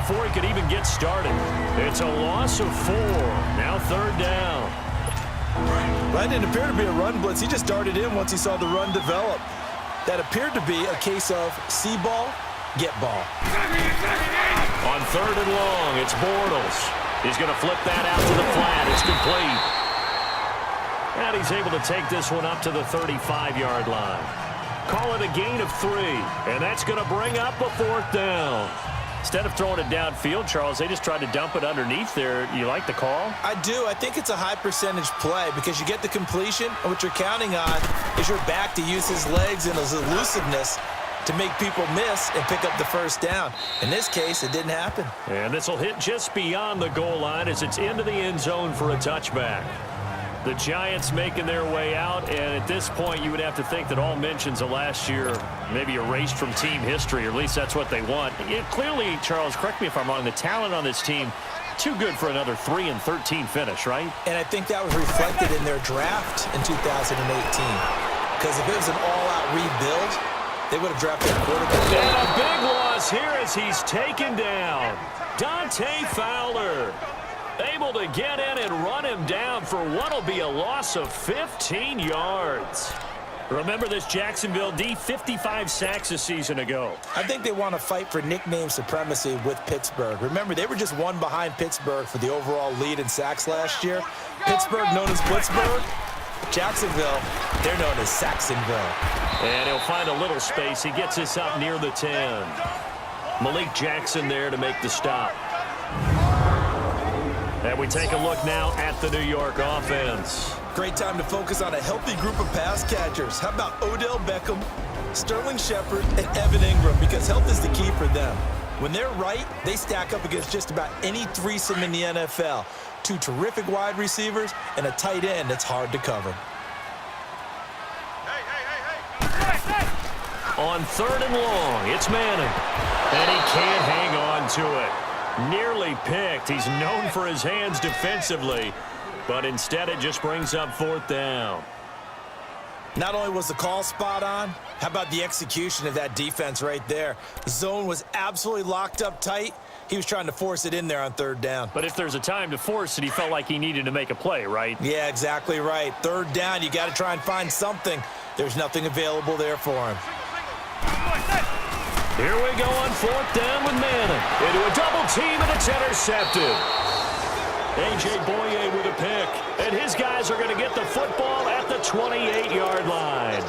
before he could even get started. It's a loss of 4. Now 3rd down. That didn't appear to be a run blitz. He just darted in once he saw the run develop. That appeared to be a case of see ball, get ball. On 3rd and long, it's Bortles. He's going to flip that out to the flat. It's complete. And he's able to take this one up to the 35-yard line. Call it a gain of 3, and that's going to bring up a 4th down. Instead of throwing it downfield, Charles, they just tried to dump it underneath there. You like the call? I do. I think it's a high-percentage play because you get the completion, and what you're counting on is your back to use his legs and his elusiveness to make people miss and pick up the 1st down. In this case, it didn't happen. And this will hit just beyond the goal line as it's into the end zone for a touchback. The Giants making their way out, and at this point you would have to think that all mentions of last year maybe erased from team history, or at least that's what they want. Clearly, Charles, correct me if I'm wrong, the talent on this team, too good for another 3-13 finish, right? And I think that was reflected in their draft in 2018. Because if it was an all-out rebuild, they would have drafted a quarterback. And a big loss here as he's taken down. Dante Fowler able to get in and run him down for what will be a loss of 15 yards. Remember this Jacksonville D, 55 sacks a season ago. I think they want to fight for nickname supremacy with Pittsburgh. Remember, they were just one behind Pittsburgh for the overall lead in sacks last year. Pittsburgh known as Blitzburgh. Jacksonville, they're known as Saxonville. And he'll find a little space. He gets this up near the 10. Malik Jackson there to make the stop. And we take a look now at the New York offense. Great time to focus on a healthy group of pass catchers. How about Odell Beckham, Sterling Shepard, and Evan Ingram? Because health is the key for them. When they're right, they stack up against just about any threesome in the NFL. 2 terrific wide receivers and a tight end that's hard to cover. On 3rd and long, it's Manning. And he can't hang on to it. Nearly picked. He's known for his hands defensively, but instead it just brings up 4th down. Not only was the call spot on, how about the execution of that defense right there? The zone was absolutely locked up tight. He was trying to force it in there on 3rd down. But if there's a time to force it, he felt like he needed to make a play, right? Yeah, exactly right. 3rd down, you got to try and find something. There's nothing available there for him. Here we go on 4th down with Manning. Into a double team, and it's intercepted. A.J. Boye with a pick. And his guys are going to get the football at the 28-yard line.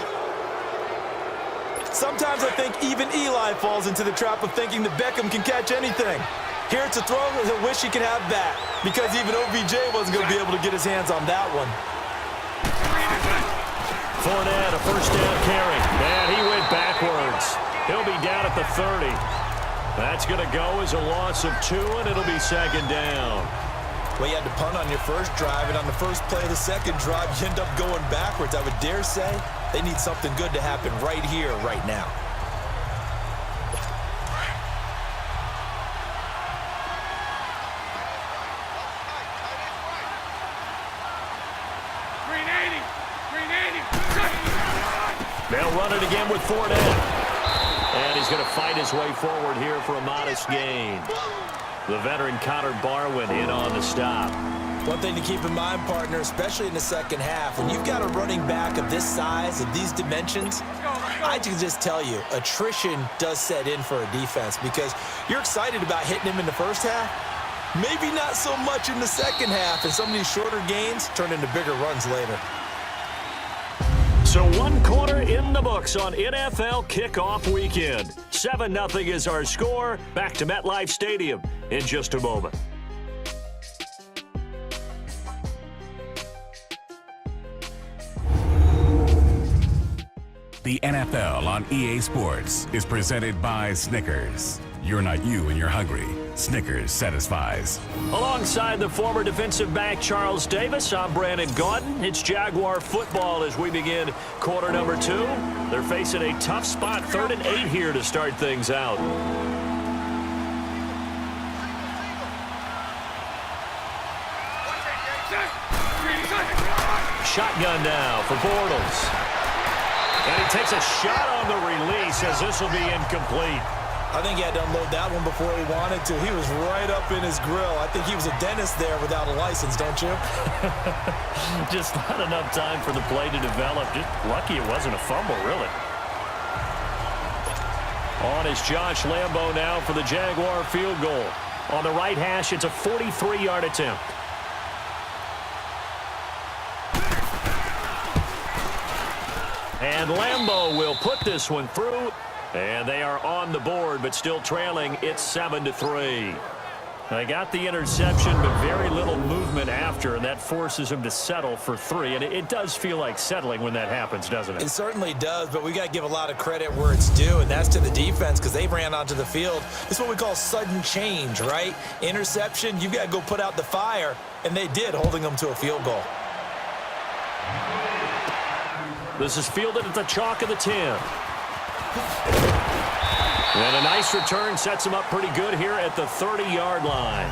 Sometimes I think even Eli falls into the trap of thinking that Beckham can catch anything. Here it's a throw, he'll wish he could have that. Because even OBJ wasn't going to be able to get his hands on that one. Fournette, a 1st down carry. And he went backwards. He'll be down at the 30. That's going to go as a loss of 2, and it'll be 2nd down. Well, you had to punt on your first drive, and on the first play of the second drive, you end up going backwards. I would dare say they need something good to happen right here, right now. They'll run it again with Fournette. And he's going to fight his way forward here for a modest gain. The veteran Connor Barwin in on the stop. One thing to keep in mind, partner, especially in the second half, when you've got a running back of this size, of these dimensions, I can just tell you, attrition does set in for a defense because you're excited about hitting him in the first half. Maybe not so much in the second half, and some of these shorter gains turn into bigger runs later. So 1 quarter in the books on NFL kickoff weekend. 7-0 is our score. Back to MetLife Stadium in just a moment. The NFL on EA Sports is presented by Snickers. You're not you and you're hungry. Snickers satisfies. Alongside the former defensive back Charles Davis, I'm Brandon Gaudin. It's Jaguar football as we begin quarter number 2. They're facing a tough spot, 3rd and 8 here to start things out. Shotgun now for Bortles. And he takes a shot on the release as this will be incomplete. I think he had to unload that one before he wanted to. He was right up in his grill. I think he was a dentist there without a license, don't you? Just not enough time for the play to develop. Just lucky it wasn't a fumble, really. On is Josh Lambo now for the Jaguar field goal. On the right hash, it's a 43-yard attempt. And Lambo will put this one through. And they are on the board, but still trailing. It's 7-3. They got the interception, but very little movement after, and that forces them to settle for 3. And it does feel like settling when that happens, doesn't it? It certainly does, but we got to give a lot of credit where it's due, and that's to the defense because they ran onto the field. It's what we call sudden change, right? Interception, you've got to go put out the fire, and they did, holding them to a field goal. This is fielded at the chalk of the 10. And a nice return sets him up pretty good here at the 30-yard line.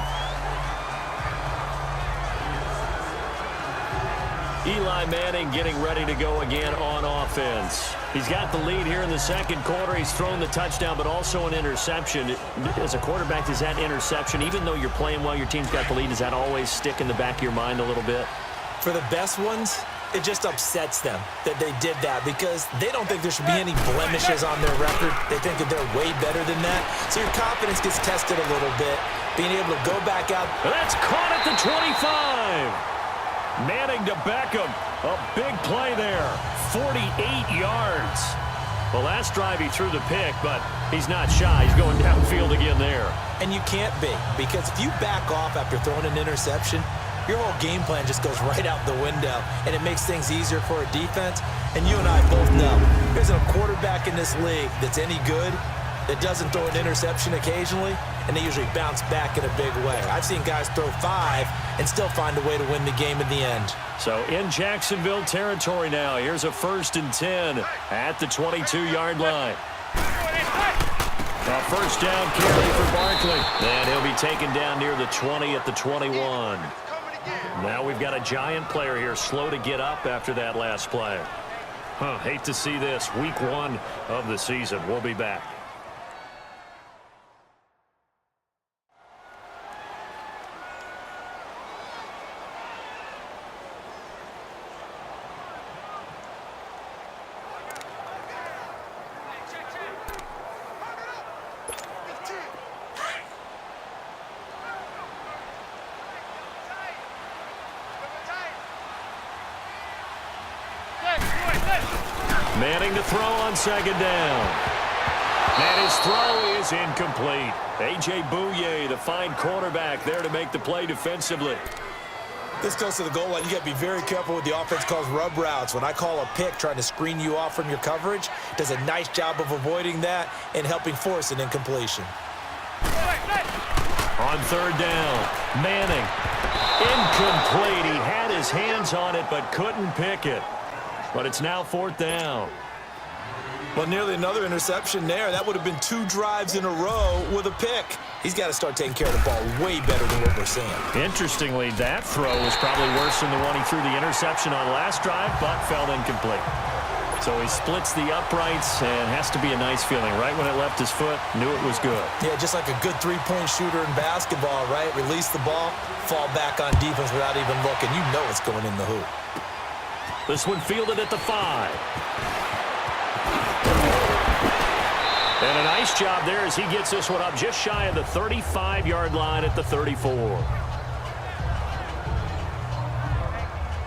Eli Manning getting ready to go again on offense. He's got the lead here in the second quarter. He's thrown the touchdown, but also an interception. As a quarterback, does that interception, even though you're playing well, your team's got the lead, does that always stick in the back of your mind a little bit? For the best ones, it just upsets them that they did that because they don't think there should be any blemishes on their record. They think that they're way better than that. So your confidence gets tested a little bit. Being able to go back out. That's caught at the 25. Manning to Beckham. A big play there. 48 yards. Well, last drive he threw the pick, but he's not shy. He's going downfield again there. And you can't be, because if you back off after throwing an interception, your whole game plan just goes right out the window, and it makes things easier for a defense. And you and I both know there's a quarterback in this league that's any good that doesn't throw an interception occasionally, and they usually bounce back in a big way. I've seen guys throw 5 and still find a way to win the game in the end. So in Jacksonville territory now, here's a 1st and 10 at the 22-yard line. A first down carry for Barkley. And he'll be taken down near the 20 at the 21. Now we've got a giant player here, slow to get up after that last play. Hate to see this. Week 1 of the season. We'll be back. Manning to throw on second down. And his throw is incomplete. A.J. Bouye, the fine cornerback, there to make the play defensively. This goes to the goal line. You got to be very careful with the offense calls rub routes. When I call a pick trying to screen you off from your coverage, does a nice job of avoiding that and helping force an incompletion. On third down, Manning. Incomplete. He had his hands on it but couldn't pick it. But it's now 4th down. Well, nearly another interception there. That would have been 2 drives in a row with a pick. He's got to start taking care of the ball way better than what we're seeing. Interestingly, that throw was probably worse than the one he threw the interception on last drive, but fell incomplete. So he splits the uprights and has to be a nice feeling. Right when it left his foot, knew it was good. Yeah, just like a good three-point shooter in basketball, right? Release the ball, fall back on defense without even looking. You know it's going in the hoop. This one fielded at the 5. And a nice job there as he gets this one up just shy of the 35-yard line at the 34.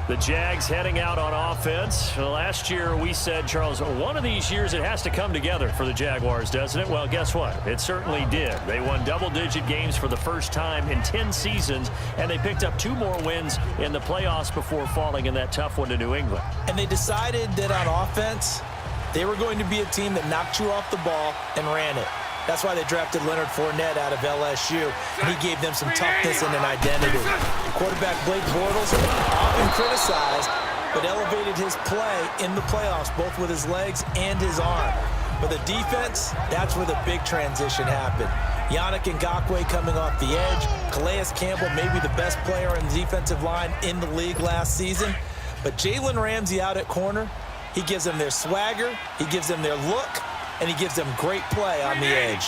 The Jags heading out on offense. Last year we said, Charles, one of these years it has to come together for the Jaguars, doesn't it? Well, guess what? It certainly did. They won double-digit games for the first time in 10 seasons, and they picked up 2 more wins in the playoffs before falling in that tough one to New England. And they decided that on offense, they were going to be a team that knocked you off the ball and ran it. That's why they drafted Leonard Fournette out of LSU, and he gave them some toughness and an identity. Quarterback Blake Bortles, often criticized, but elevated his play in the playoffs, both with his legs and his arm. But the defense, that's where the big transition happened. Yannick Ngakoue coming off the edge. Calais Campbell, maybe the best player on the defensive line in the league last season. But Jalen Ramsey out at corner, he gives them their swagger, he gives them their look, and he gives them great play on the edge.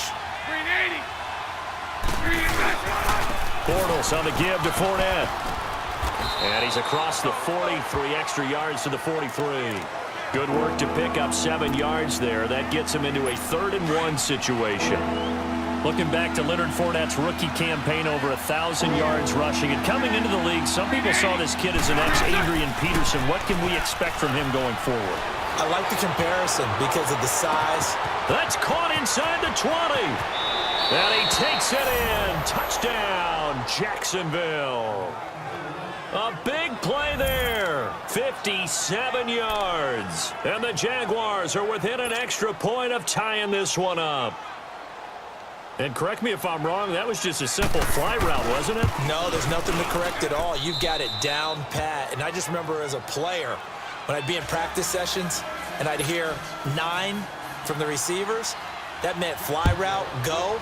Bortles on the give to Fournette. And he's across the 40, 3 extra yards to the 43. Good work to pick up 7 yards there. That gets him into a 3rd-and-1 situation. Looking back to Leonard Fournette's rookie campaign, over 1,000 yards rushing. And coming into the league, some people saw this kid as an ex-Adrian Peterson. What can we expect from him going forward? I like the comparison because of the size. That's caught inside the 20. And he takes it in. Touchdown, Jacksonville. A big play there. 57 yards. And the Jaguars are within an extra point of tying this one up. And correct me if I'm wrong, that was just a simple fly route, wasn't it? No, there's nothing to correct at all. You've got it down pat. And I just remember as a player, when I'd be in practice sessions and I'd hear 9 from the receivers, that meant fly route, go,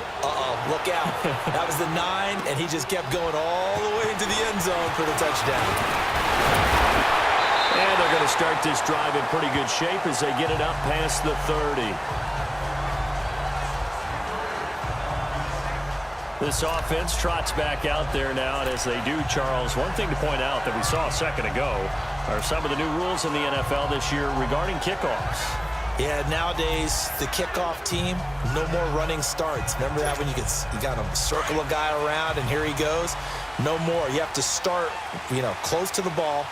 look out. That was the 9, and he just kept going all the way into the end zone for the touchdown. And they're going to start this drive in pretty good shape as they get it up past the 30. This offense trots back out there now, and as they do, Charles, one thing to point out that we saw a second ago are some of the new rules in the NFL this year regarding kickoffs. Yeah, nowadays, the kickoff team, no more running starts. Remember that when you got to circle a guy around, and here he goes? No more. You have to start, close to the ball,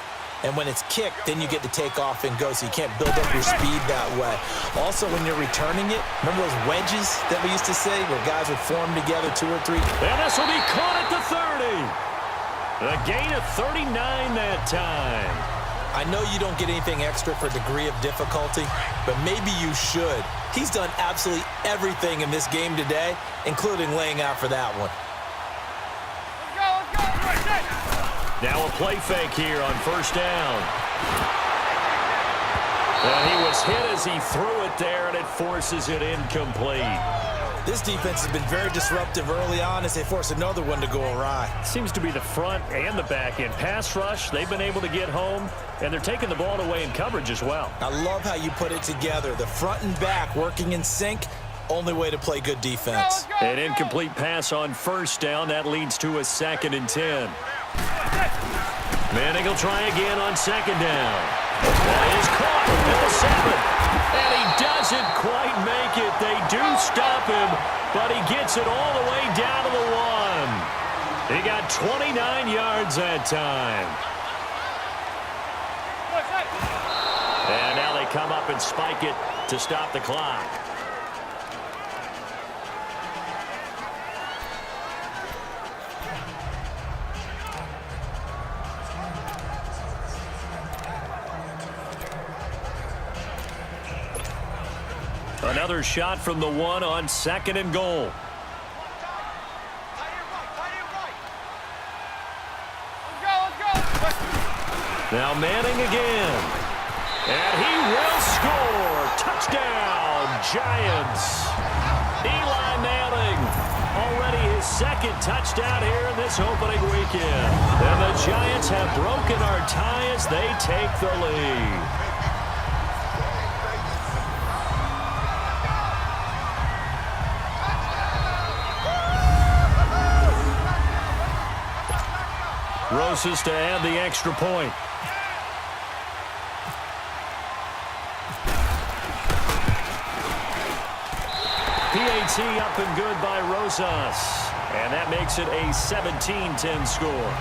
and when it's kicked, then you get to take off and go, so you can't build up your speed that way. Also, when you're returning it, remember those wedges that we used to say where guys would form together 2 or 3? And this will be caught at the 30. A gain of 39 that time. I know you don't get anything extra for degree of difficulty, but maybe you should. He's done absolutely everything in this game today, including laying out for that one. Let's go. Now a play fake here on 1st down. And he was hit as he threw it there, and it forces it incomplete. This defense has been very disruptive early on as they force another one to go awry. Seems to be the front and the back end. Pass rush, they've been able to get home, and they're taking the ball away in coverage as well. I love how you put it together. The front and back working in sync, only way to play good defense. An incomplete pass on 1st down. That leads to a 2nd and 10. Manning will try again on 2nd down. That is caught at the 7. And he doesn't quite make it. They do stop him, but he gets it all the way down to the 1. He got 29 yards that time. And now they come up and spike it to stop the clock. Another shot from the 1 on 2nd and goal. Now Manning again. And he will score. Touchdown, Giants. Eli Manning. Already his 2nd touchdown here in this opening weekend. And the Giants have broken our tie as they take the lead. Rosas to add the extra point. PAT up and good by Rosas. And that makes it a 17-10 score.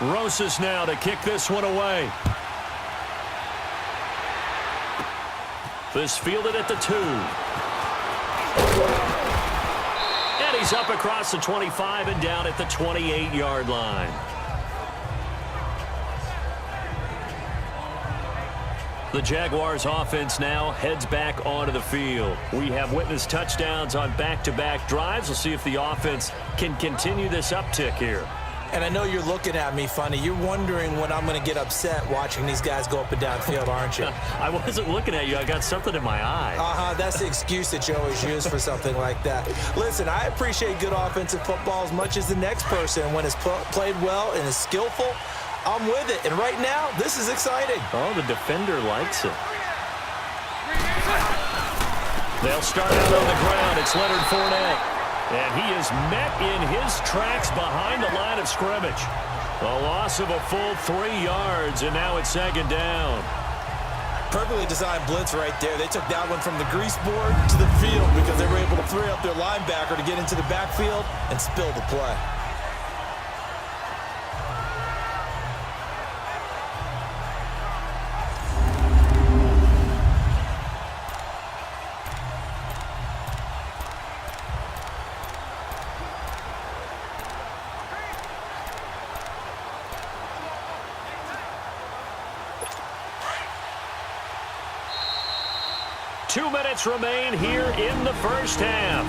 Rosas now to kick this one away. This fielded at the 2. And he's up across the 25 and down at the 28-yard line. The Jaguars offense now heads back onto the field. We have witnessed touchdowns on back-to-back drives. We'll see if the offense can continue this uptick here. And I know you're looking at me funny. You're wondering when I'm going to get upset watching these guys go up and down field, aren't you? I wasn't looking at you. I got something in my eye. That's the excuse that you always use for something like that. Listen, I appreciate good offensive football as much as the next person. When it's played well and is skillful, I'm with it. And right now, this is exciting. Oh, the defender likes it. They'll start out on the ground. It's Leonard Fournette. And he is met in his tracks behind the line of scrimmage. A loss of a full 3 yards, and now it's second down. Perfectly designed blitz right there. They took that one from the grease board to the field because they were able to free up their linebacker to get into the backfield and spill the play. Two minutes remain here in the first half.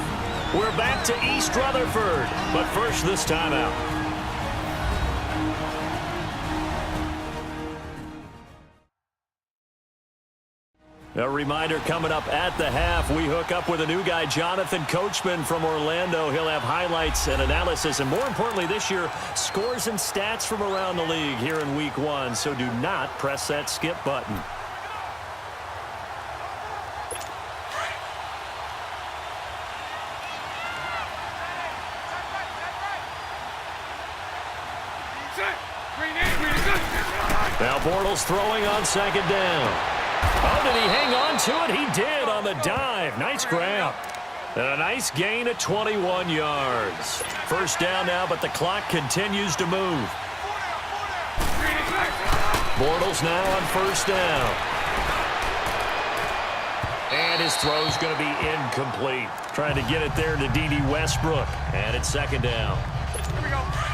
We're back to East Rutherford, but first this timeout. A reminder coming up at the half, we hook up with a new guy, Jonathan Coachman from Orlando. He'll have highlights and analysis, and more importantly this year, scores and stats from around the league here in Week 1, so do not press that skip button. Now Bortles throwing on second down. Oh, did he hang on to it? He did on the dive. Nice grab. And a nice gain of 21 yards. First down now, but the clock continues to move. Bortles now on first down. And his throw's going to be incomplete. Trying to get it there to D.D. Westbrook. And it's second down.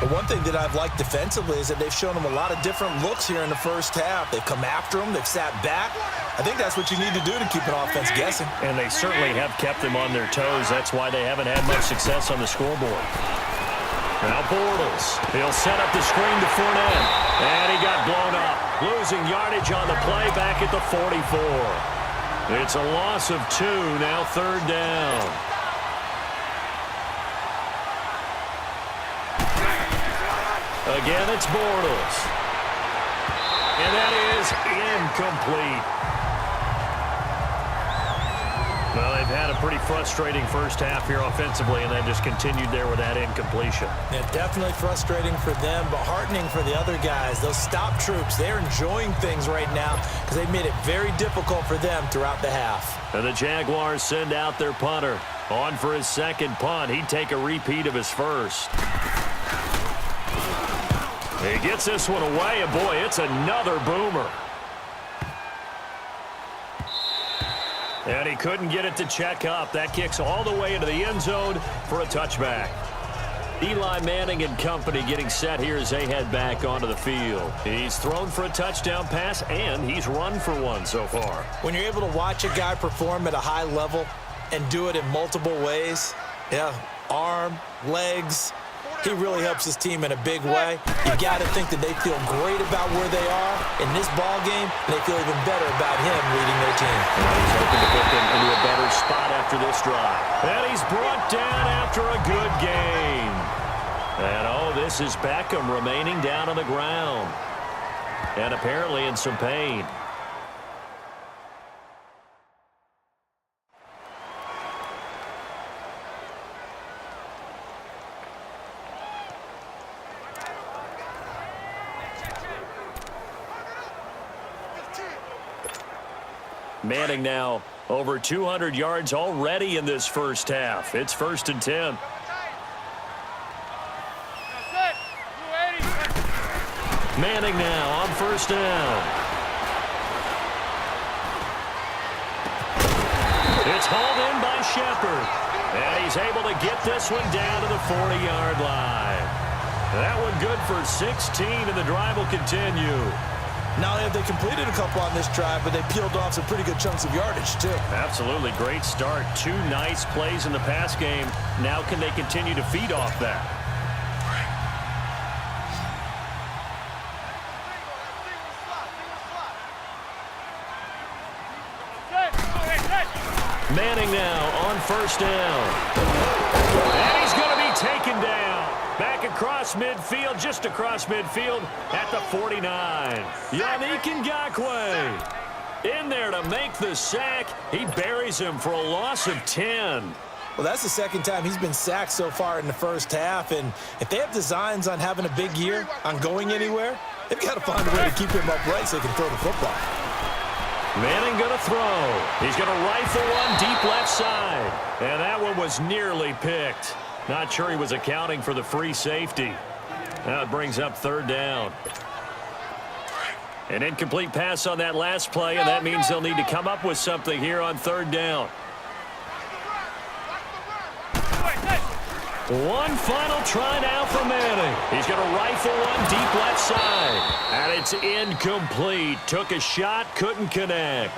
But one thing that I've liked defensively is that they've shown them a lot of different looks here in the first half. They've come after them. They've sat back. I think that's what you need to do to keep an offense guessing. And they certainly have kept them on their toes. That's why they haven't had much success on the scoreboard. Now Bortles. He'll set up the screen to Fournette. And he got blown up. Losing yardage on the play back at the 44. It's a loss of 2. Now third down. Again, it's Bortles. And that is incomplete. Well, they've had a pretty frustrating first half here offensively, and they just continued there with that incompletion. Yeah, definitely frustrating for them, but heartening for the other guys. Those stop troops, they're enjoying things right now because they've made it very difficult for them throughout the half. And the Jaguars send out their punter. On for his second punt. He'd take a repeat of his first. He gets this one away, and boy, it's another boomer. And he couldn't get it to check up. That kicks all the way into the end zone for a touchback. Eli Manning and company getting set here as they head back onto the field. He's thrown for a touchdown pass, and he's run for one so far. When you're able to watch a guy perform at a high level and do it in multiple ways, arm, legs, he really helps his team in a big way. You got to think that they feel great about where they are in this ball game, and they feel even better about him leading their team. Well, he's hoping to put them into a better spot after this drive. And he's brought down after a good gain. And, this is Beckham remaining down on the ground. And apparently in some pain. Manning now over 200 yards already in this first half. It's 1st and 10. Manning now on first down. It's hauled in by Shepard. And he's able to get this one down to the 40-yard line. That one good for 16, and the drive will continue. Not only have they completed a couple on this drive, but they peeled off some pretty good chunks of yardage, too. Absolutely. Great start. 2 nice plays in the pass game. Now can they continue to feed off that? Manning now on first down. And he's going to be taken down. Back across midfield, just across midfield at the 49. Yannick Ngakoue in there to make the sack. He buries him for a loss of 10. Well, that's the second time he's been sacked so far in the first half, and if they have designs on having a big year, on going anywhere, they've got to find a way to keep him upright so he can throw the football. Manning going to throw. He's going to rifle one deep left side, and that one was nearly picked. Not sure he was accounting for the free safety. Now it brings up third down. An incomplete pass on that last play, and that means they'll need to come up with something here on third down. One final try now for Manning. He's going to rifle one deep left side. And it's incomplete. Took a shot, couldn't connect.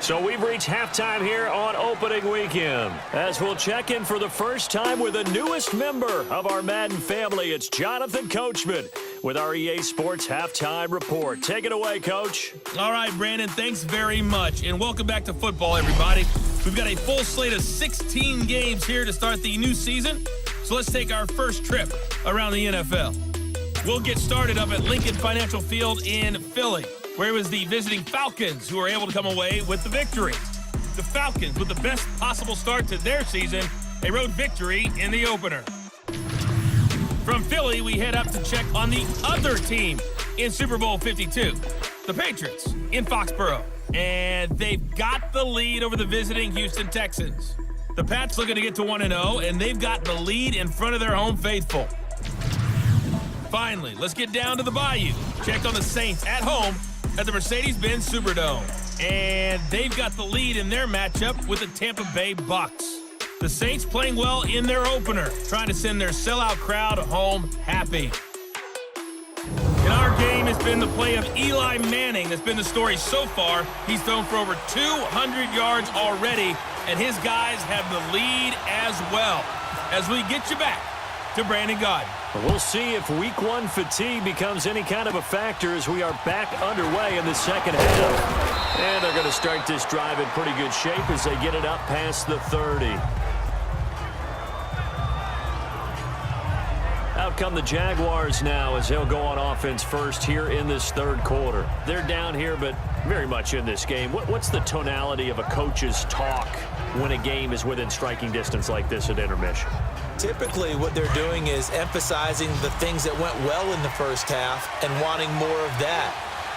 So we've reached halftime here on opening weekend. As we'll check in for the first time with the newest member of our Madden family, it's Jonathan Coachman with our EA Sports Halftime Report. Take it away, Coach. All right, Brandon, thanks very much. And welcome back to football, everybody. We've got a full slate of 16 games here to start the new season. So let's take our first trip around the NFL. We'll get started up at Lincoln Financial Field in Philly, where it was the visiting Falcons who were able to come away with the victory. The Falcons with the best possible start to their season, a road victory in the opener. From Philly, we head up to check on the other team in Super Bowl 52, the Patriots in Foxborough. And they've got the lead over the visiting Houston Texans. The Pats looking to get to 1-0, and they've got the lead in front of their home faithful. Finally, let's get down to the Bayou. Check on the Saints at home at the Mercedes-Benz Superdome. And they've got the lead in their matchup with the Tampa Bay Bucks. The Saints playing well in their opener, trying to send their sellout crowd home happy. In our game, it's been the play of Eli Manning that's been the story so far. He's thrown for over 200 yards already, and his guys have the lead as well. As we get you back to Brandon Gaudin. We'll see if week one fatigue becomes any kind of a factor as we are back underway in the second half. And they're going to start this drive in pretty good shape as they get it up past the 30. Out come the Jaguars now as they'll go on offense first here in this third quarter. They're down here, but very much in this game. What's the tonality of a coach's talk when a game is within striking distance like this at intermission? Typically, what they're doing is emphasizing the things that went well in the first half and wanting more of that.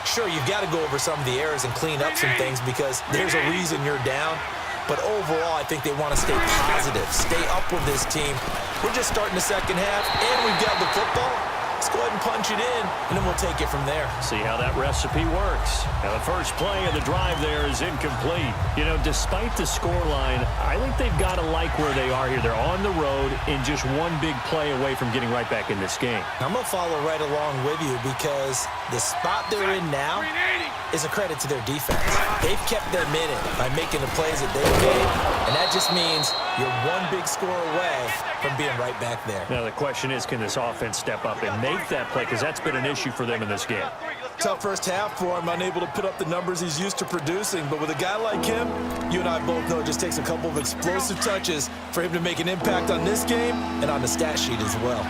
Sure, you've got to go over some of the errors and clean up some things because there's a reason you're down. But overall, I think they want to stay positive, stay up with this team. We're just starting the second half, and we've got the football. Let's go ahead and punch it in, and then we'll take it from there. See how that recipe works. Now, the first play of the drive there is incomplete. You know, despite the scoreline, I think they've got to like where they are here. They're on the road and just one big play away from getting right back in this game. I'm going to follow right along with you because the spot they're in now is a credit to their defense. They've kept them in it by making the plays that they've made, and that just means you're one big score away from being right back there. Now, the question is, can this offense step up and make that play? Because that's been an issue for them in this game. Tough first half for him, unable to put up the numbers he's used to producing. But with a guy like him, you and I both know it just takes a couple of explosive touches for him to make an impact on this game and on the stat sheet as well.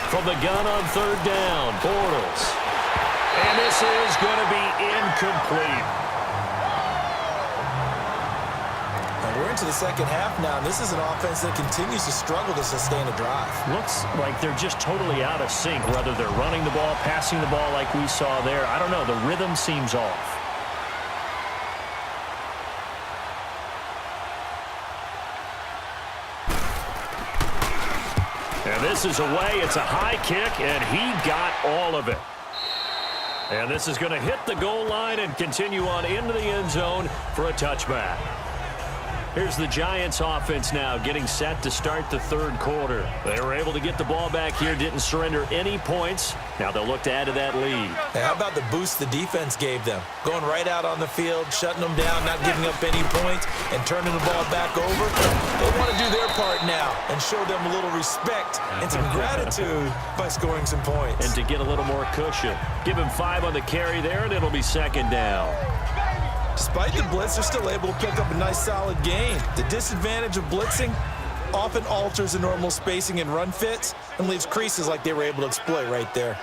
From the gun on third down, Bortles. And this is going to be incomplete. We're into the second half now, and this is an offense that continues to struggle to sustain a drive. Looks like they're just totally out of sync, whether they're running the ball, passing the ball like we saw there. I don't know. The rhythm seems off. And this is away. It's a high kick, and he got all of it. And this is going to hit the goal line and continue on into the end zone for a touchback. Here's the Giants offense now getting set to start the third quarter. They were able to get the ball back here, didn't surrender any points. Now they'll look to add to that lead. Hey, how about the boost the defense gave them? Going right out on the field, shutting them down, not giving up any points, and turning the ball back over. They want to do their part now and show them a little respect and some gratitude by scoring some points. And to get a little more cushion. Give him 5 on the carry there, and it'll be second down. Despite the blitz, they're still able to pick up a nice, solid gain. The disadvantage of blitzing often alters the normal spacing and run fits and leaves creases like they were able to exploit right there.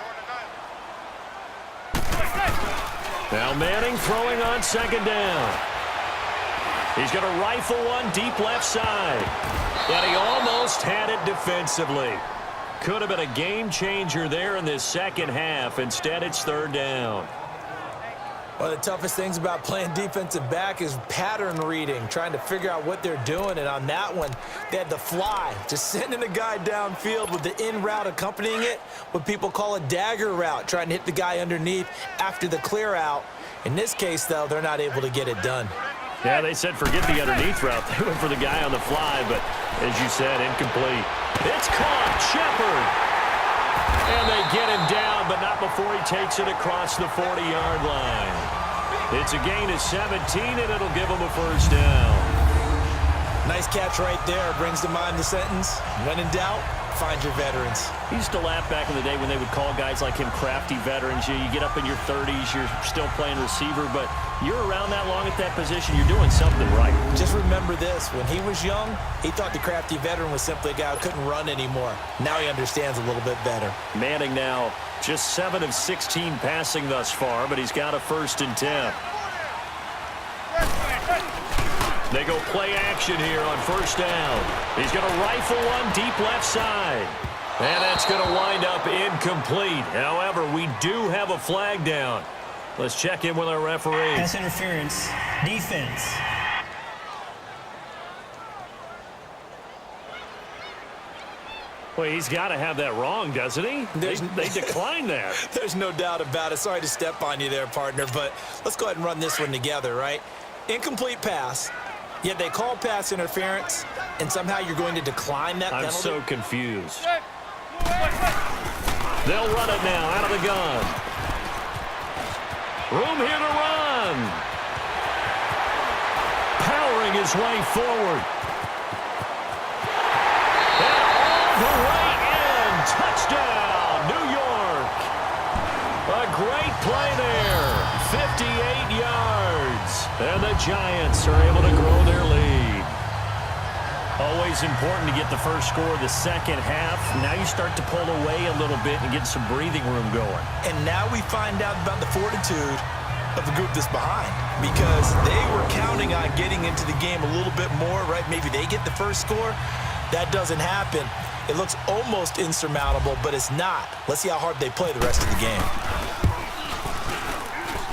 Now Manning throwing on second down. He's going to rifle one deep left side. And he almost had it defensively. Could have been a game changer there in this second half. Instead, it's third down. One of the toughest things about playing defensive back is pattern reading, trying to figure out what they're doing. And on that one, they had the fly, just sending a guy downfield with the in route accompanying it, what people call a dagger route, trying to hit the guy underneath after the clear out. In this case, though, they're not able to get it done. Yeah, they said forget the underneath route. They went for the guy on the fly, but as you said, incomplete. It's caught. Shepard. And they get him down, but not before he takes it across the 40-yard line. It's a gain of 17, and it'll give him a first down. Nice catch right there. Brings to mind the sentence, when in doubt, find your veterans. He used to laugh back in the day when they would call guys like him crafty veterans. You get up in your 30s, you're still playing receiver, but you're around that long at that position, you're doing something right. Just remember this. When he was young, he thought the crafty veteran was simply a guy who couldn't run anymore. Now he understands a little bit better. Manning now just 7 of 16 passing thus far, but he's got a 1st and 10. They go play action here on 1st down. He's going to rifle one deep left side. And that's going to wind up incomplete. However, we do have a flag down. Let's check in with our referee. Pass interference. Defense. Well, he's got to have that wrong, doesn't he? They declined that. There's no doubt about it. Sorry to step on you there, partner, but let's go ahead and run this one together, right? Incomplete pass. Yet they call pass interference, and somehow you're going to decline that penalty? I'm so confused. They'll run it now out of the gun. Room here to run. Powering his way forward. And all the way in. Touchdown, New York. A great play there. 58 yards. And the Giants are able to grow their lead. Always important to get the first score of the second half. Now you start to pull away a little bit and get some breathing room going. And now we find out about the fortitude of the group that's behind, because they were counting on getting into the game a little bit more, right? Maybe they get the first score. That doesn't happen. It looks almost insurmountable, but it's not. Let's see how hard they play the rest of the game.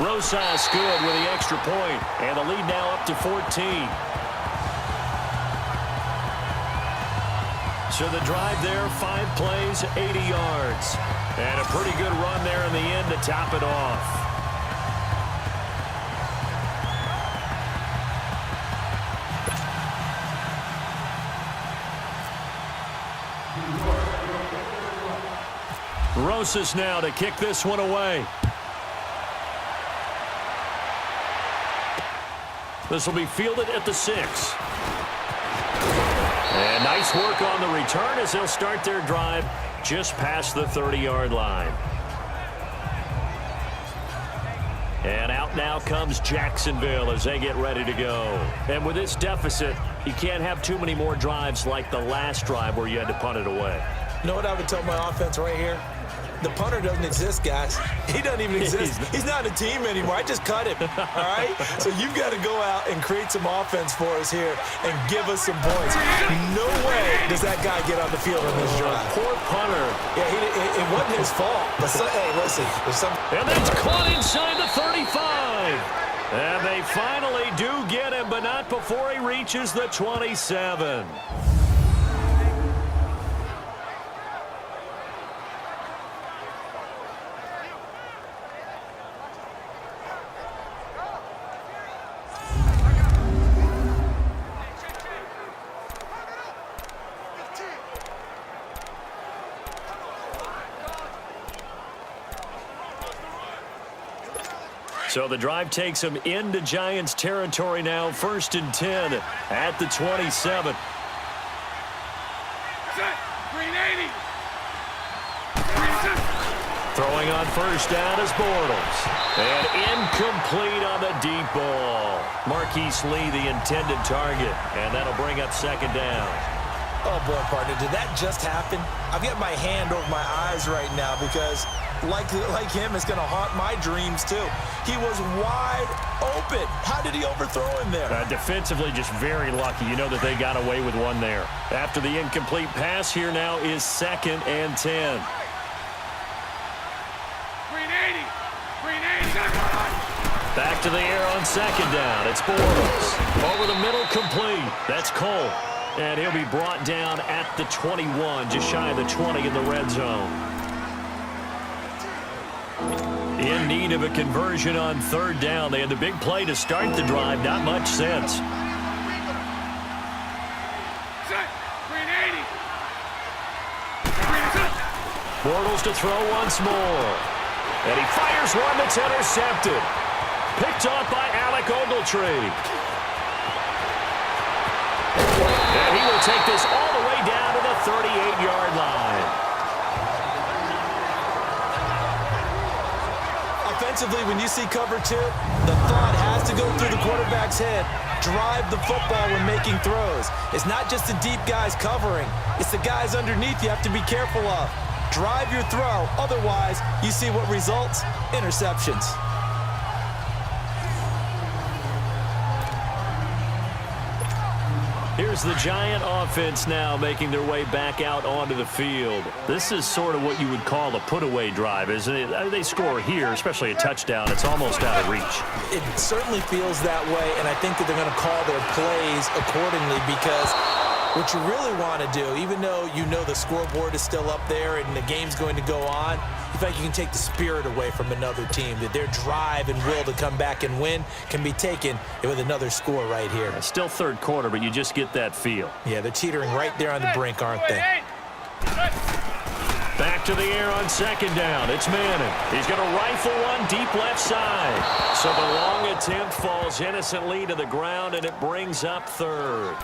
Rosas good with the extra point, and the lead now up to 14. So the drive there, 5 plays, 80 yards. And a pretty good run there in the end to top it off. Rosas now to kick this one away. This will be fielded at the 6. And nice work on the return as they'll start their drive just past the 30-yard line. And out now comes Jacksonville as they get ready to go. And with this deficit, you can't have too many more drives like the last drive where you had to punt it away. You know what I would tell my offense right here? The punter doesn't exist, guys. He doesn't even exist. He's not a team anymore. I just cut him, all right? So you've got to go out and create some offense for us here and give us some points. No way does that guy get on the field on this drive. Poor punter. Yeah, it wasn't his fault. But hey, listen. And that's caught inside the 35. And they finally do get him, but not before he reaches the 27. So the drive takes them into Giants territory now. 1st and 10 at the 27. Green 80. Throwing on 1st down is Bortles. And incomplete on the deep ball. Marquise Lee, the intended target. And that'll bring up 2nd down. Oh, boy, partner, did that just happen? I've got my hand over my eyes right now because, like him, it's going to haunt my dreams, too. He was wide open. How did he overthrow him there? Defensively, just very lucky. You know that they got away with one there. After the incomplete pass, here now is 2nd and 10. Green 80. Green 80. Back to the air on 2nd down. It's Bortles. Over the middle, complete. That's Cole. And he'll be brought down at the 21, just shy of the 20 in the red zone. In need of a conversion on 3rd down. They had the big play to start the drive. Not much sense. Green 80. Bortles to throw once more. And he fires one that's intercepted. Picked off by Alec Ogletree. And he will take this all the way down to the 38-yard line. Offensively, when you see cover 2, the thought has to go through the quarterback's head. Drive the football when making throws. It's not just the deep guys covering. It's the guys underneath you have to be careful of. Drive your throw. Otherwise, you see what results? Interceptions. Here's the Giant offense now making their way back out onto the field. This is sort of what you would call a put-away drive, isn't it? They score here, especially a touchdown. It's almost out of reach. It certainly feels that way, and I think that they're going to call their plays accordingly because what you really want to do, even though you know the scoreboard is still up there and the game's going to go on, you think you can take the spirit away from another team, that their drive and will to come back and win can be taken with another score right here. It's still 3rd quarter, but you just get that feel. Yeah, they're teetering right there on the brink, aren't they? Back to the air on 2nd down. It's Manning. He's going to rifle one deep left side. So the long attempt falls innocently to the ground, and it brings up 3rd.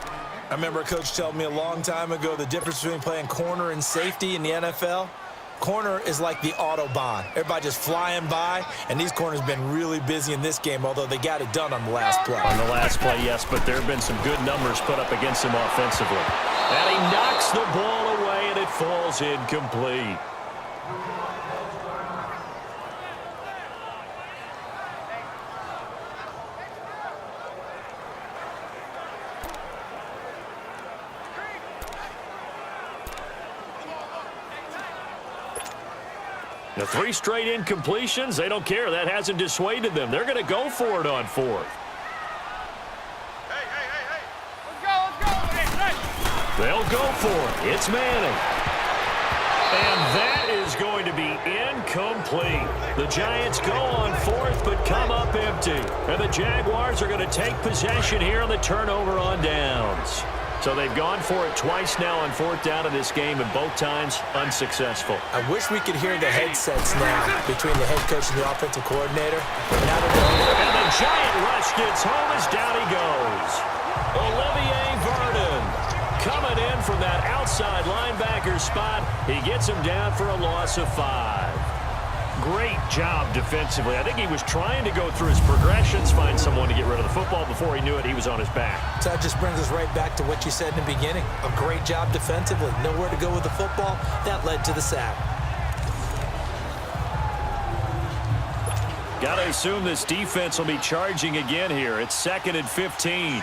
I remember a coach telling me a long time ago the difference between playing corner and safety in the NFL. Corner is like the Autobahn. Everybody just flying by, and these corners have been really busy in this game, although they got it done on the last play. On the last play, yes, but there have been some good numbers put up against him offensively. And he knocks the ball away, and it falls incomplete. The 3 straight incompletions, they don't care. That hasn't dissuaded them. They're going to go for it on 4th. Hey. Let's go. They'll go for it. It's Manning. And that is going to be incomplete. The Giants go on 4th but come up empty. And the Jaguars are going to take possession here on the turnover on downs. So they've gone for it twice now on 4th down in this game, and both times unsuccessful. I wish we could hear the headsets now between the head coach and the offensive coordinator. Now they're going. And the Giant rush gets home as down he goes. Olivier Vernon coming in from that outside linebacker spot. He gets him down for a loss of 5. Great job defensively. I think he was trying to go through his progressions, find someone to get rid of the football. Before he knew it, he was on his back. So that just brings us right back to what you said in the beginning. A great job defensively. Nowhere to go with the football. That led to the sack. Got to assume this defense will be charging again here. It's 2nd and 15.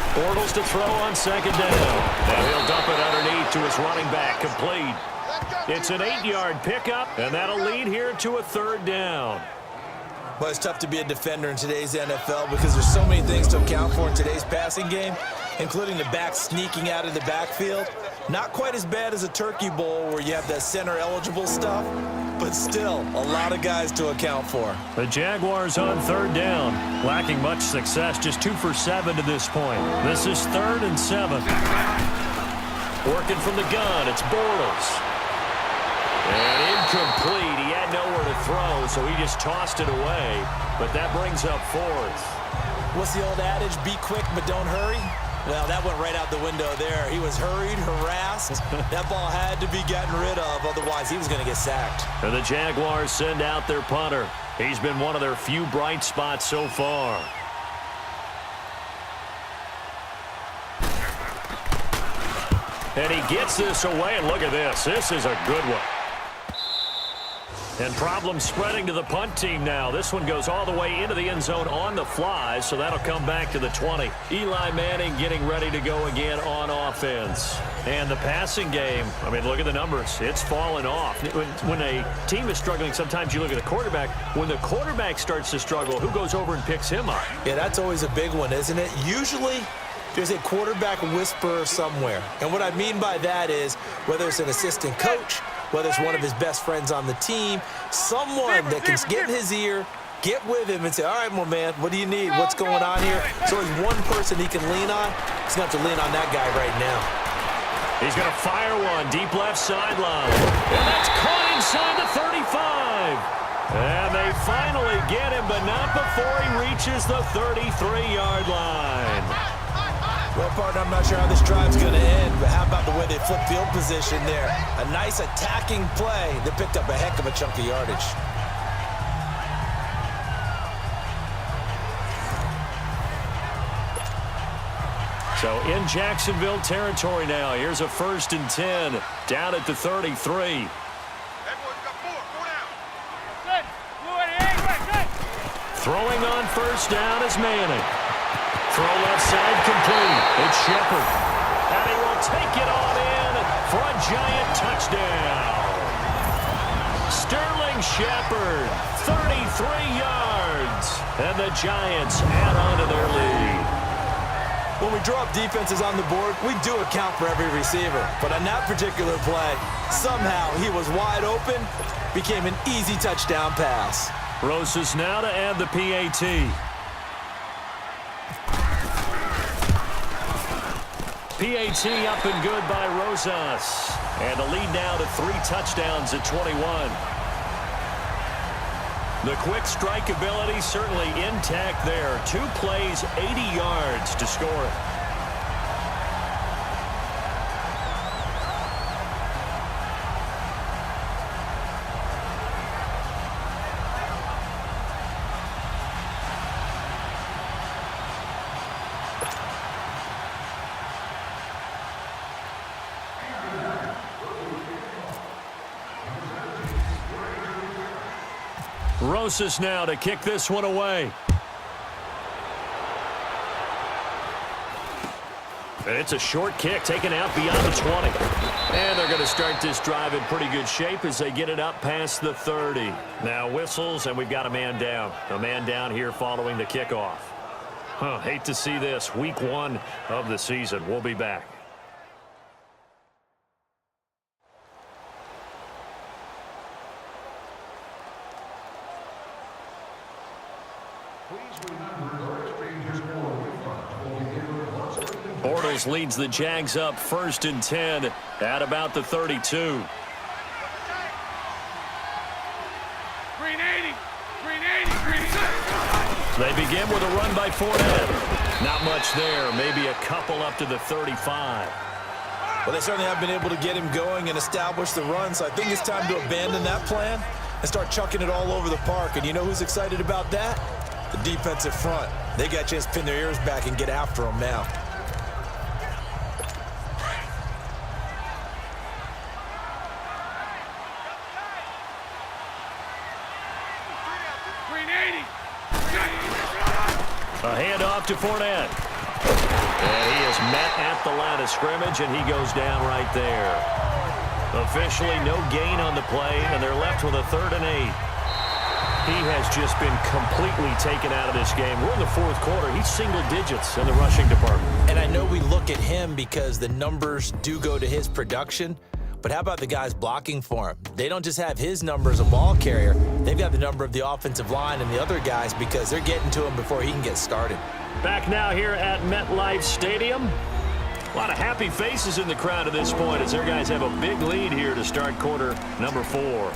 Bortles to throw on 2nd down. And he'll dump it underneath to his running back. Complete. It's an 8-yard pickup, and that'll lead here to a 3rd down. Well, it's tough to be a defender in today's NFL because there's so many things to account for in today's passing game, including the back sneaking out of the backfield. Not quite as bad as a Turkey Bowl where you have that center-eligible stuff, but still a lot of guys to account for. The Jaguars on 3rd down, lacking much success, just 2 for 7 to this point. This is 3rd and 7. Working from the gun, it's Bortles. And incomplete. He had nowhere to throw, so he just tossed it away. But that brings up fourth. What's the old adage? Be quick, but don't hurry. Well, that went right out the window there. He was hurried, harassed. That ball had to be gotten rid of, otherwise he was going to get sacked. And the Jaguars send out their punter. He's been one of their few bright spots so far. And he gets this away, and look at this. This is a good one. And problems spreading to the punt team now. This one goes all the way into the end zone on the fly, so that'll come back to the 20. Eli Manning getting ready to go again on offense. And the passing game, I mean, look at the numbers. It's fallen off. When a team is struggling, sometimes you look at the quarterback. When the quarterback starts to struggle, who goes over and picks him up? Yeah, that's always a big one, isn't it? Usually, there's a quarterback whisperer somewhere. And what I mean by that is, whether it's an assistant coach, whether it's one of his best friends on the team, someone that can get in his ear, get with him and say, all right, my man, what do you need? What's going on here? So there's one person he can lean on. He's going to have to lean on that guy right now. He's going to fire one, deep left sideline. And that's caught inside the 35. And they finally get him, but not before he reaches the 33-yard line. Well, partner, I'm not sure how this drive's going to end, but how about the way they flip field position there? A nice attacking play that picked up a heck of a chunk of yardage. So in Jacksonville territory now. Here's a 1st and 10 down at the 33. Throwing on 1st down is Manning. Throw left side complete. It's Shepard. And he will take it on in for a giant touchdown. Sterling Shepard, 33 yards. And the Giants add on to their lead. When we draw up defenses on the board, we do account for every receiver. But on that particular play, somehow he was wide open, became an easy touchdown pass. Rosas now to add the PAT. PAT up and good by Rosas. And the lead now to 3 touchdowns at 21. The quick strike ability certainly intact there. 2 plays, 80 yards to score it. Rosas now to kick this one away. And it's a short kick taken out beyond the 20. And they're going to start this drive in pretty good shape as they get it up past the 30. Now whistles, and we've got a man down. A man down here following the kickoff. Hate to see this. Week 1 of the season. We'll be back. Bortles leads the Jags up 1st and 10 at about the 32. Green 80. Green 80. Green 80. They begin with a run by Fournette. Not much there. Maybe a couple up to the 35. Well, they certainly have been able to get him going and establish the run, so I think it's time to abandon that plan and start chucking it all over the park. And you know who's excited about that? The defensive front. They got a chance to pin their ears back and get after him now. A handoff to Fournette. And he is met at the line of scrimmage, and he goes down right there. Officially no gain on the play, and they're left with a 3rd and 8. He has just been completely taken out of this game. We're in the 4th quarter. He's single digits in the rushing department. And I know we look at him because the numbers do go to his production, but how about the guys blocking for him? They don't just have his number as a ball carrier. They've got the number of the offensive line and the other guys because they're getting to him before he can get started. Back now here at MetLife Stadium. A lot of happy faces in the crowd at this point as their guys have a big lead here to start quarter number 4.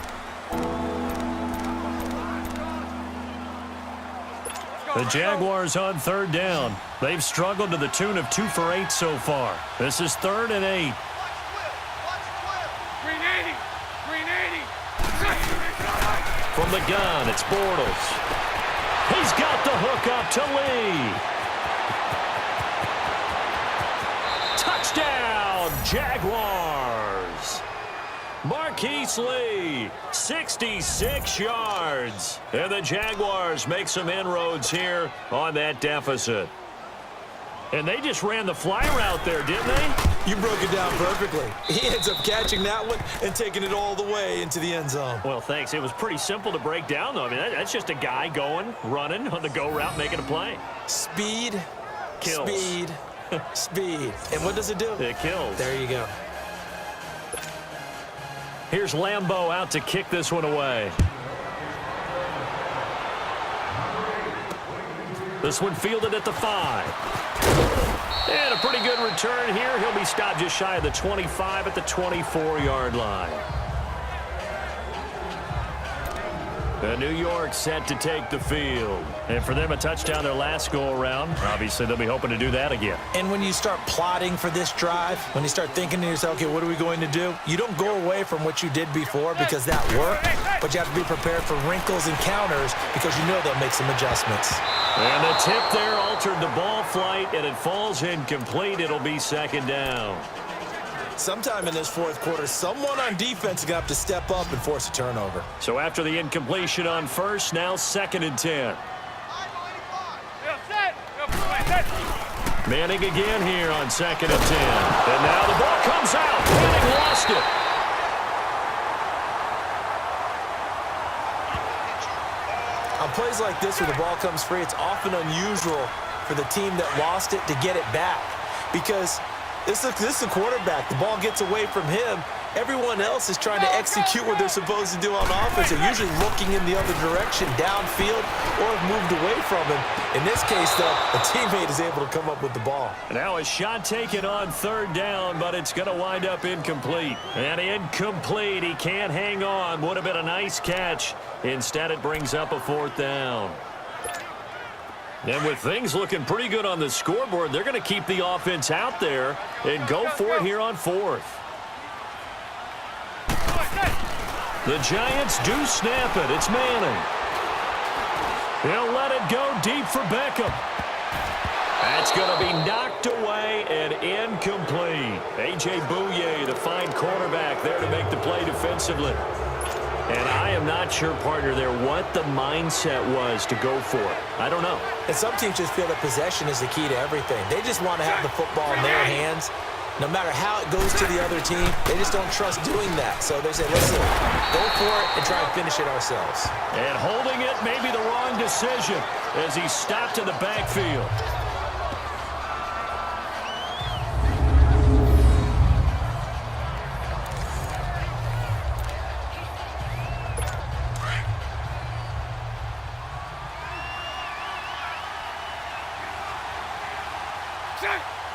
The Jaguars on 3rd down. They've struggled to the tune of 2 for 8 so far. This is 3rd and 8. From the gun, it's Bortles. He's got the hook up to Lee. Touchdown, Jaguars. Marquise Lee, 66 yards. And the Jaguars make some inroads here on that deficit. And they just ran the fly route there, didn't they? You broke it down perfectly. He ends up catching that one and taking it all the way into the end zone. Well, thanks. It was pretty simple to break down, though. I mean, that's just a guy going, running on the go route, making a play. Speed, Kills. speed, speed. And what does it do? It kills. There you go. Here's Lambeau out to kick this one away. This one fielded at the 5. And a pretty good return here. He'll be stopped just shy of the 25 at the 24-yard line. The New York set to take the field. And for them, a touchdown their last go-around. Obviously, they'll be hoping to do that again. And when you start plotting for this drive, when you start thinking to yourself, okay, what are we going to do? You don't go away from what you did before because that worked, but you have to be prepared for wrinkles and counters because you know they'll make some adjustments. And the tip there altered the ball flight, and it falls incomplete. It'll be 2nd down. Sometime in this 4th quarter, someone on defense is going to have to step up and force a turnover. So after the incompletion on 1st, now 2nd and 10. Manning again here on 2nd and 10. And now the ball comes out. Manning lost it. On plays like this where the ball comes free, it's often unusual for the team that lost it to get it back because this is a quarterback. The ball gets away from him. Everyone else is trying to execute what they're supposed to do on offense. They're usually looking in the other direction, downfield, or have moved away from him. In this case, though, a teammate is able to come up with the ball. Now a shot taken on 3rd down, but it's going to wind up incomplete. And incomplete. He can't hang on. Would have been a nice catch. Instead, it brings up a 4th down. And with things looking pretty good on the scoreboard, they're going to keep the offense out there and go for it here on 4th. The Giants do snap it. It's Manning. He'll let it go deep for Beckham. That's going to be knocked away and incomplete. A.J. Bouye, the fine cornerback, there to make the play defensively. And I am not sure, partner, there what the mindset was to go for it. I don't know. And some teams just feel that possession is the key to everything. They just want to have the football in their hands. No matter how it goes to the other team, they just don't trust doing that. So they say, listen, go for it and try and finish it ourselves. And holding it may be the wrong decision as he stopped in the backfield.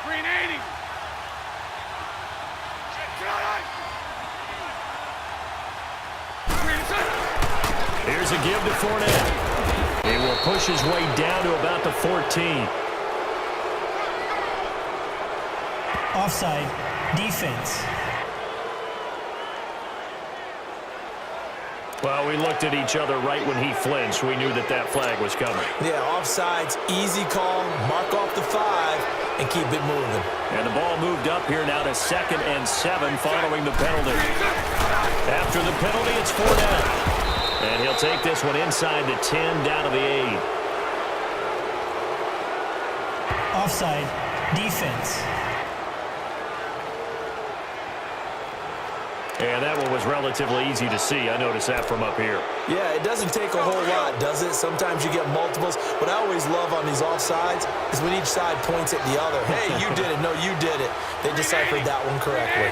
Green 80. Here's a give to Fournette. He will push his way down to about the 14. Offside. Defense. Well, we looked at each other right when he flinched. We knew that that flag was coming. Yeah, offsides, easy call, mark off the 5, and keep it moving. And the ball moved up here now to 2nd and 7 following the penalty. After the penalty, it's Fournette. And he'll take this one inside the 10 down to the 8. Offside. Defense. And that one was relatively easy to see. I noticed that from up here. Yeah, it doesn't take a whole lot, does it? Sometimes you get multiples. What I always love on these offsides is when each side points at the other. Hey, you did it. No, you did it. They deciphered that one correctly.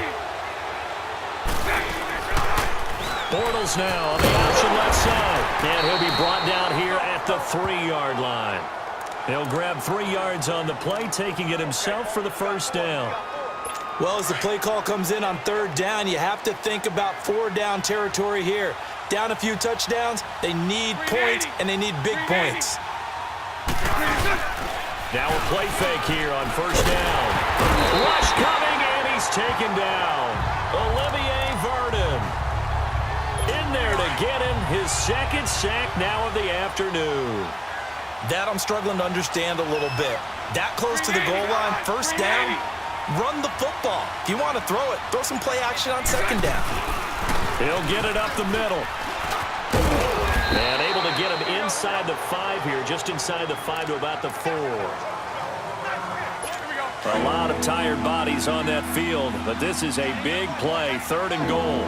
Bortles now on the option left side. And he'll be brought down here at the 3-yard line. He'll grab 3 yards on the play, taking it himself for the 1st down. Well, as the play call comes in on third down, you have to think about 4-down territory here. Down a few touchdowns, they need points, and they need big points. Now a play fake here on first down. Rush coming, and he's taken down. Olivier Vernon in there to get him his second sack now of the afternoon. That I'm struggling to understand a little bit. That close to the goal line, first down, run the football. If you want to throw it, throw some play action on second down. He'll get it up the middle. And able to get him inside the 5 here, just inside the 5 to about the 4. A lot of tired bodies on that field, but this is a big play, 3rd and goal.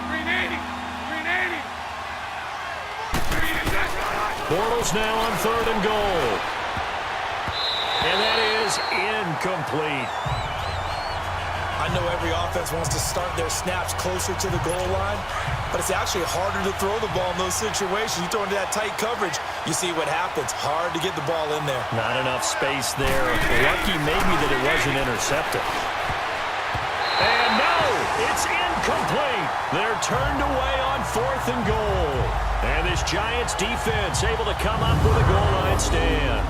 380. Bortles now on 3rd and goal. And that is incomplete. I know every offense wants to start their snaps closer to the goal line, but it's actually harder to throw the ball in those situations. You throw into that tight coverage, you see what happens. Hard to get the ball in there. Not enough space there. Lucky maybe that it wasn't intercepted. And no, it's incomplete. They're turned away on 4th and goal. And this Giants defense able to come up with a goal line stand.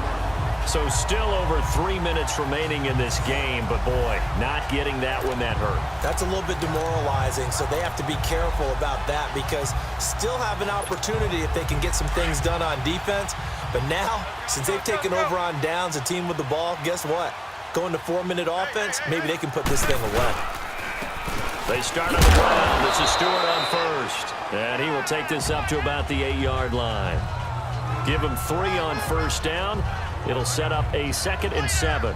So still over 3 minutes remaining in this game, but boy, not getting that one that hurt. That's a little bit demoralizing, so they have to be careful about that because still have an opportunity if they can get some things done on defense. But now, since they've taken over on downs, a team with the ball, guess what? Going to 4-minute offense, maybe they can put this thing away. They start on the ground. This is Stewart on first. And he will take this up to about the 8-yard line. Give him 3 on first down. It'll set up a 2nd and 7.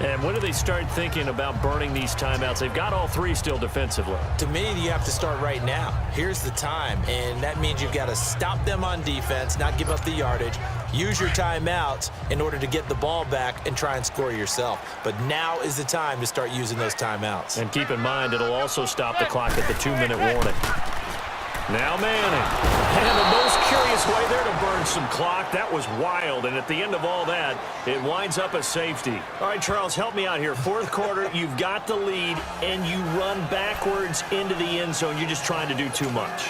And when do they start thinking about burning these timeouts? They've got all 3 still defensively. To me, you have to start right now. Here's the time, and that means you've got to stop them on defense, not give up the yardage, use your timeouts in order to get the ball back and try and score yourself. But now is the time to start using those timeouts. And keep in mind, it'll also stop the clock at the 2-minute warning. Now Manning. And the most curious way there to burn some clock. That was wild. And at the end of all that, it winds up a safety. All right, Charles, help me out here. 4th quarter, you've got the lead, and you run backwards into the end zone. You're just trying to do too much.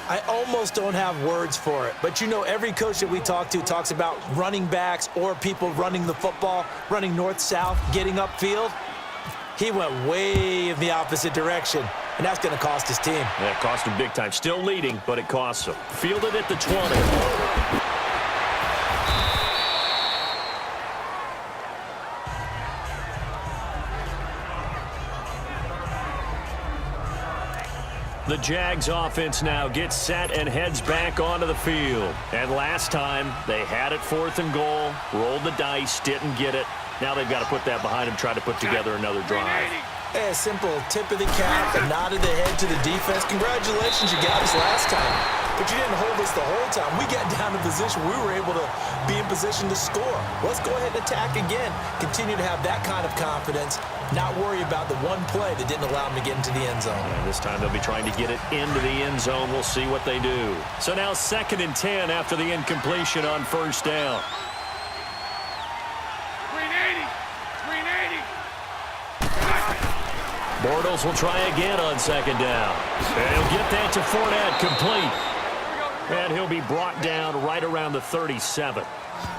I almost don't have words for it. But, you know, every coach that we talk to talks about running backs or people running the football, running north-south, getting upfield. He went way in the opposite direction, and that's going to cost his team. That cost him big time. Still leading, but it costs him. Fielded at the 20. The Jags offense now gets set and heads back onto the field. And last time, they had it 4th and goal, rolled the dice, didn't get it. Now they've got to put that behind them, try to put together another drive. Hey, a simple tip of the cap, a nod of the head to the defense. Congratulations, you got us last time. But you didn't hold us the whole time. We got down in position. We were able to be in position to score. Let's go ahead and attack again. Continue to have that kind of confidence. Not worry about the one play that didn't allow them to get into the end zone. And this time they'll be trying to get it into the end zone. We'll see what they do. So now 2nd and 10 after the incompletion on first down. 380. Bortles will try again on 2nd down. And he'll get that to Fournette, complete. And he'll be brought down right around the 37.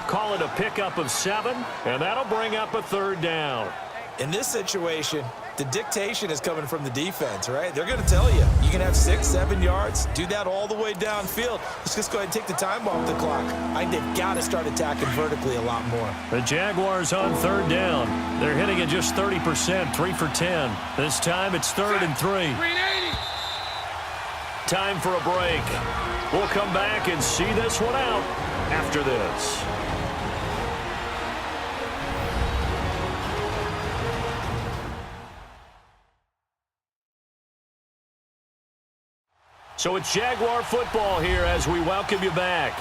Call it a pickup of 7, and that'll bring up a 3rd down. In this situation, the dictation is coming from the defense, right? They're going to tell you, you can have 6, 7 yards, do that all the way downfield. Let's just go ahead and take the time off the clock. I think they've got to start attacking vertically a lot more. The Jaguars on 3rd down. They're hitting at just 30%, 3 for 10. This time it's 3rd and 3. 380. Time for a break. We'll come back and see this one out after this. So it's Jaguar football here as we welcome you back.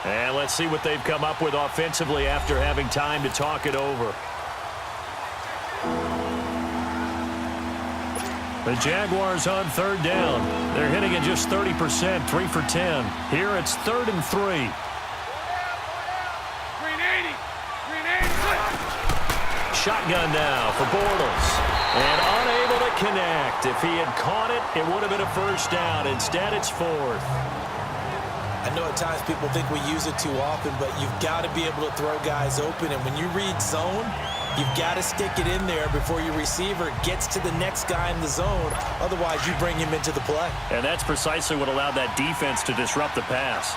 And let's see what they've come up with offensively after having time to talk it over. The Jaguars on 3rd down. They're hitting at just 30%, 3 for 10. Here it's 3rd and 3. 380. shotgun now for Bortles. And unable to connect. If he had caught it, it would have been a first down. Instead, it's fourth. I know at times people think we use it too often, but you've got to be able to throw guys open. And when you read zone, you've got to stick it in there before your receiver gets to the next guy in the zone. Otherwise, you bring him into the play. And that's precisely what allowed that defense to disrupt the pass.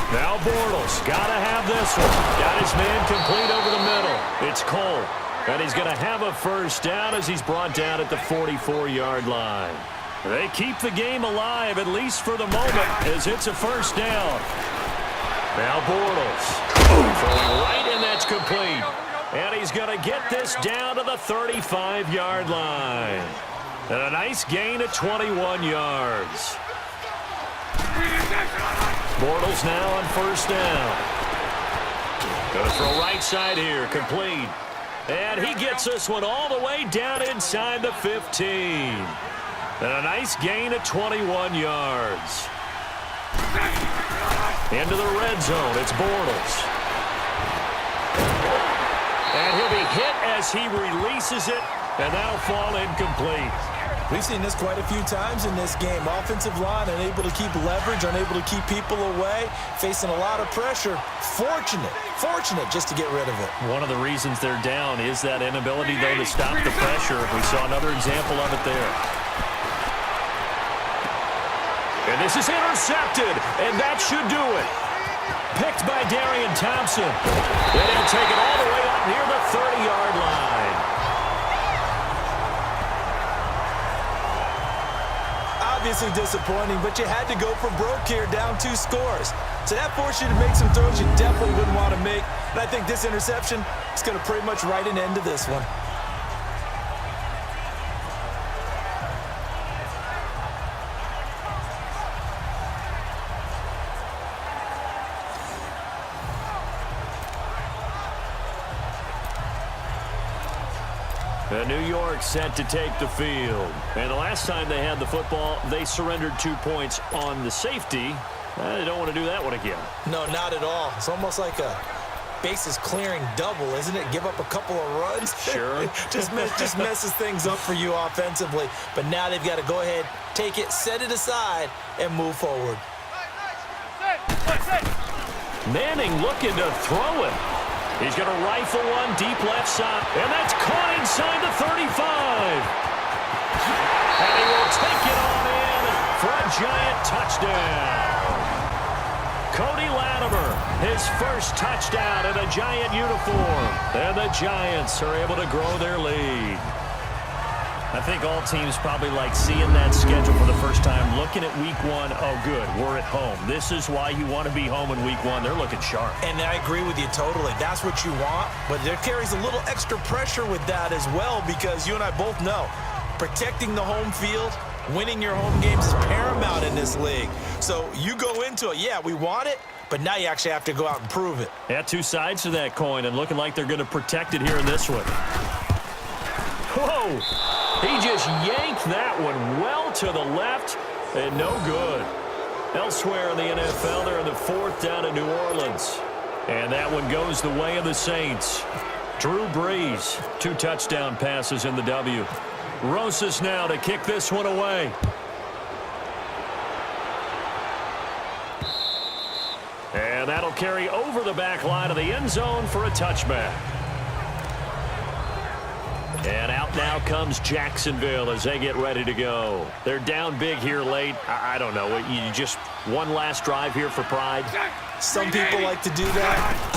Now Bortles, got to have this one. Got his man complete over the middle. It's Cole. And he's going to have a first down as he's brought down at the 44-yard line. They keep the game alive, at least for the moment, as it's a first down. Now Bortles. Throwing right, and that's complete. And he's going to get this down to the 35-yard line. And a nice gain of 21 yards. Bortles now on first down. Going to throw right side here, complete. And he gets this one all the way down inside the 15. And a nice gain of 21 yards. Into the red zone, it's Bortles. And he'll be hit as he releases it, and that'll fall incomplete. We've seen this quite a few times in this game. Offensive line unable to keep leverage, unable to keep people away, facing a lot of pressure. Fortunate just to get rid of it. One of the reasons they're down is that inability, though, to stop the pressure. We saw another example of it there. And this is intercepted, and that should do it. Picked by Darian Thompson. And he'll take it all the way up near the 30-yard line. Obviously disappointing, but you had to go for broke here, down 2 scores. So that forced you to make some throws you definitely wouldn't want to make. And I think this interception is going to pretty much write an end to this one. New York set to take the field. And the last time they had the football, they surrendered 2 points on the safety. They don't want to do that one again. No, not at all. It's almost like a bases clearing double, isn't it? Give up a couple of runs. Sure. just messes things up for you offensively. But now they've got to go ahead, take it, set it aside, and move forward. Manning looking to throw it. He's going to rifle one deep left side. And that's caught inside the 35. And he will take it on in for a Giant touchdown. Cody Latimer, his first touchdown in a Giant uniform. And the Giants are able to grow their lead. I think all teams probably like seeing that schedule for the first time, looking at week 1. Oh, good, we're at home. This is why you want to be home in week 1. They're looking sharp. And I agree with you totally. That's what you want, but there carries a little extra pressure with that as well, because you and I both know protecting the home field, winning your home games is paramount in this league. So you go into it, yeah, we want it, but now you actually have to go out and prove it. Yeah, 2 sides to that coin, and looking like they're going to protect it here in this one. Whoa! He just yanked that one well to the left, and no good. Elsewhere in the NFL, they're in the 4th down in New Orleans. And that one goes the way of the Saints. Drew Brees, 2 touchdown passes in the W. Rosas now to kick this one away. And that'll carry over the back line of the end zone for a touchback. And out now comes Jacksonville as they get ready to go. They're down big here late. I don't know. You just one last drive here for pride? Some people like to do that.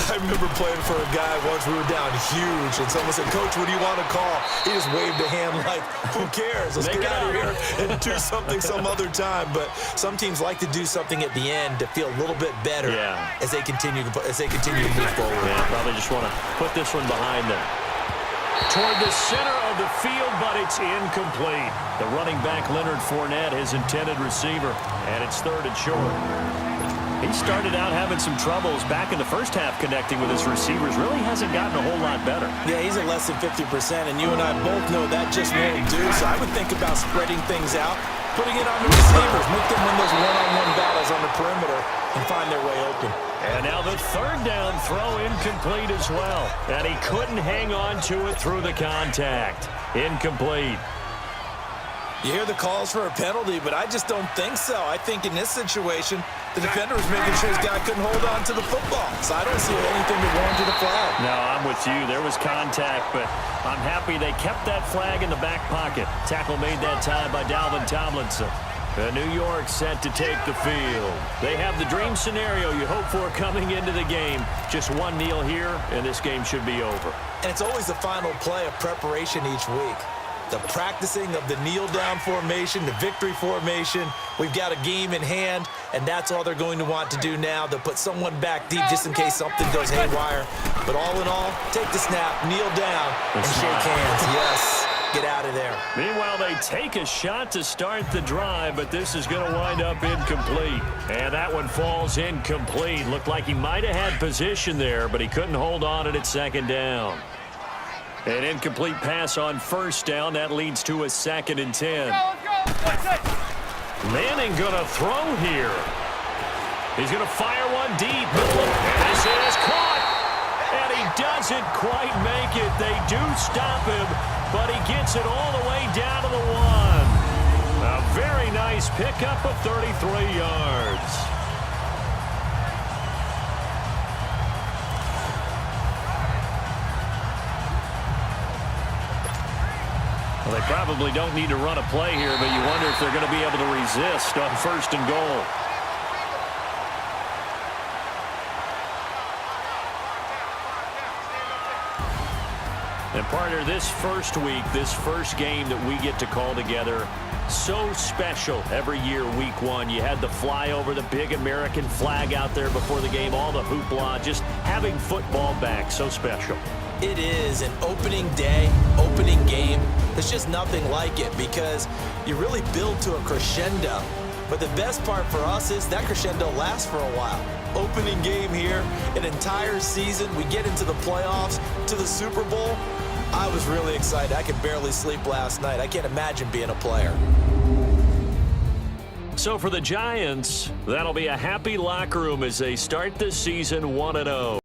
I remember playing for a guy once. We were down huge, and someone said, "Coach, what do you want to call?" He just waved a hand like, "Who cares? Let's get out of here and do something some other time." But some teams like to do something at the end to feel a little bit better as they continue to move forward. Yeah, probably just want to put this one behind them. Toward the center of the field, but it's incomplete. The running back, Leonard Fournette, his intended receiver, and it's 3rd and short. He started out having some troubles back in the first half connecting with his receivers. Really hasn't gotten a whole lot better. Yeah, he's at less than 50%, and you and I both know that just won't do. So I would think about spreading things out, putting it on the receivers, make them win those one-on-one battles on the perimeter and find their way open. And now the third down throw incomplete as well. And he couldn't hang on to it through the contact. Incomplete. You hear the calls for a penalty, but I just don't think so. I think in this situation, the defender was making sure his guy couldn't hold on to the football. So I don't see anything that warranted a flag. No, I'm with you. There was contact, but I'm happy they kept that flag in the back pocket. Tackle made that time by Dalvin Tomlinson. New York set to take the field. They have the dream scenario you hope for coming into the game. Just one kneel here, and this game should be over. And it's always the final play of preparation each week. The practicing of the kneel-down formation, the victory formation. We've got a game in hand, and that's all they're going to want to do now. They'll put someone back deep just in case something goes haywire. But all in all, take the snap, kneel down, and shake hands. Yes, get out of there. Meanwhile, they take a shot to start the drive, but this is going to wind up incomplete. And that one falls incomplete. Looked like he might have had position there, but he couldn't hold on it at second down. An incomplete pass on first down. That leads to a 2nd and 10. Manning going to throw here. He's going to fire one deep. This is caught. And he doesn't quite make it. They do stop him, but he gets it all the way down to the 1. A very nice pickup of 33 yards. Well, they probably don't need to run a play here, but you wonder if they're going to be able to resist on 1st and goal. And partner, this first week, this first game that we get to call together, so special every year, week 1. You had the flyover, the big American flag out there before the game, all the hoopla, just having football back, so special. It is an opening day, opening game. There's just nothing like it because you really build to a crescendo. But the best part for us is that crescendo lasts for a while. Opening game here, an entire season. We get into the playoffs, to the Super Bowl. I was really excited. I could barely sleep last night. I can't imagine being a player. So for the Giants, that'll be a happy locker room as they start this season 1-0.